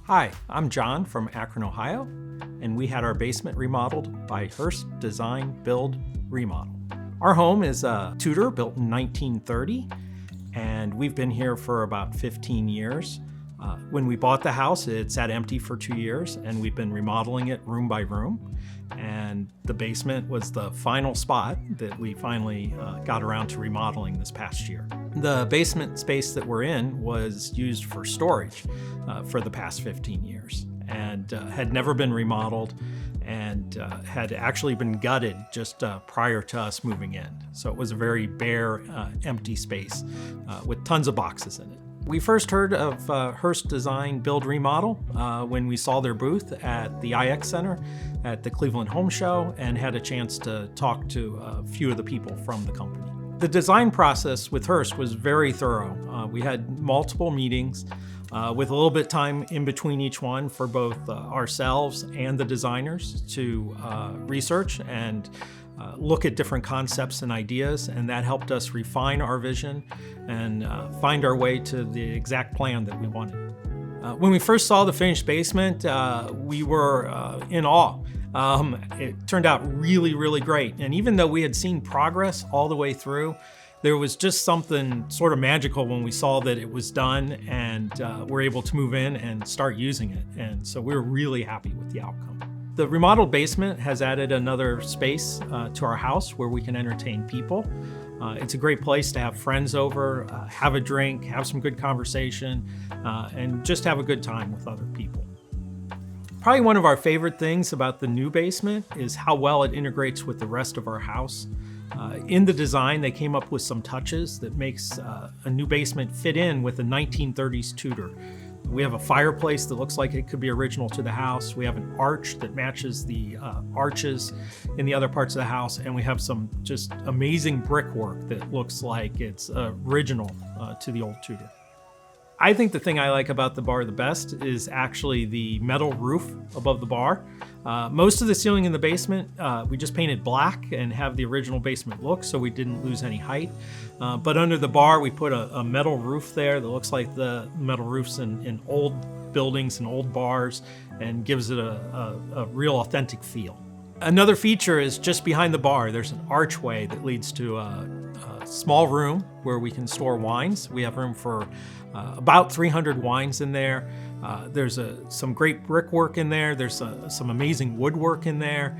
Hi, I'm John from Akron, Ohio, and we had our basement remodeled by Hurst Design Build Remodel. Our home is a Tudor built in 1930, and we've been here for about 15 years. When we bought the house, it sat empty for 2 years, and we've been remodeling it room by room. And the basement was the final spot that we finally got around to remodeling this past year. The basement space that we're in was used for storage for the past 15 years and had never been remodeled and had actually been gutted just prior to us moving in. So it was a very bare, empty space with tons of boxes in it. We first heard of Hurst Design Build Remodel when we saw their booth at the IX Center at the Cleveland Home Show and had a chance to talk to a few of the people from the company. The design process with Hurst was very thorough. We had multiple meetings with a little bit of time in between each one for both ourselves and the designers to research and look at different concepts and ideas, and that helped us refine our vision and find our way to the exact plan that we wanted. When we first saw the finished basement, we were in awe. It turned out really, really great. And even though we had seen progress all the way through, there was just something sort of magical when we saw that it was done and we're able to move in and start using it. And so we were really happy with the outcome. The remodeled basement has added another space to our house where we can entertain people. It's a great place to have friends over, have a drink, have some good conversation, and just have a good time with other people. Probably one of our favorite things about the new basement is how well it integrates with the rest of our house. In the design, they came up with some touches that makes a new basement fit in with a 1930s Tudor. We have a fireplace that looks like it could be original to the house. We have an arch that matches the arches in the other parts of the house. And we have some just amazing brickwork that looks like it's original to the old Tudor. I think the thing I like about the bar the best is actually the metal roof above the bar. Most of the ceiling in the basement, we just painted black and have the original basement look, so we didn't lose any height. But under the bar, we put a metal roof there that looks like the metal roofs in old buildings and old bars and gives it a real authentic feel. Another feature is just behind the bar, there's an archway that leads to a small room where we can store wines. We have room for about 300 wines in there. There's some great brickwork in there. There's some amazing woodwork in there.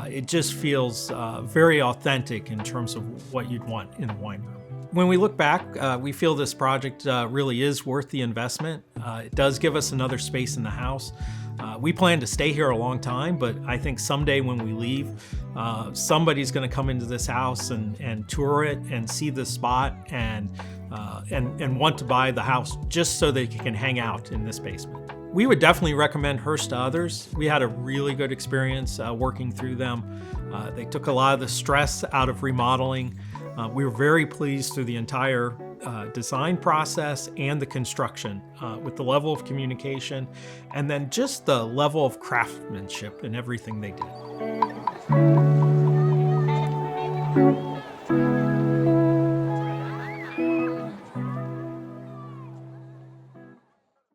It just feels very authentic in terms of what you'd want in a wine room. When we look back, we feel this project really is worth the investment. It does give us another space in the house. We plan to stay here a long time, but I think someday when we leave, somebody's going to come into this house and tour it and see the spot and want to buy the house just so they can hang out in this basement. We would definitely recommend Hurst to others. We had a really good experience working through them. They took a lot of the stress out of remodeling. We were very pleased through the entire design process and the construction with the level of communication and then just the level of craftsmanship in everything they did.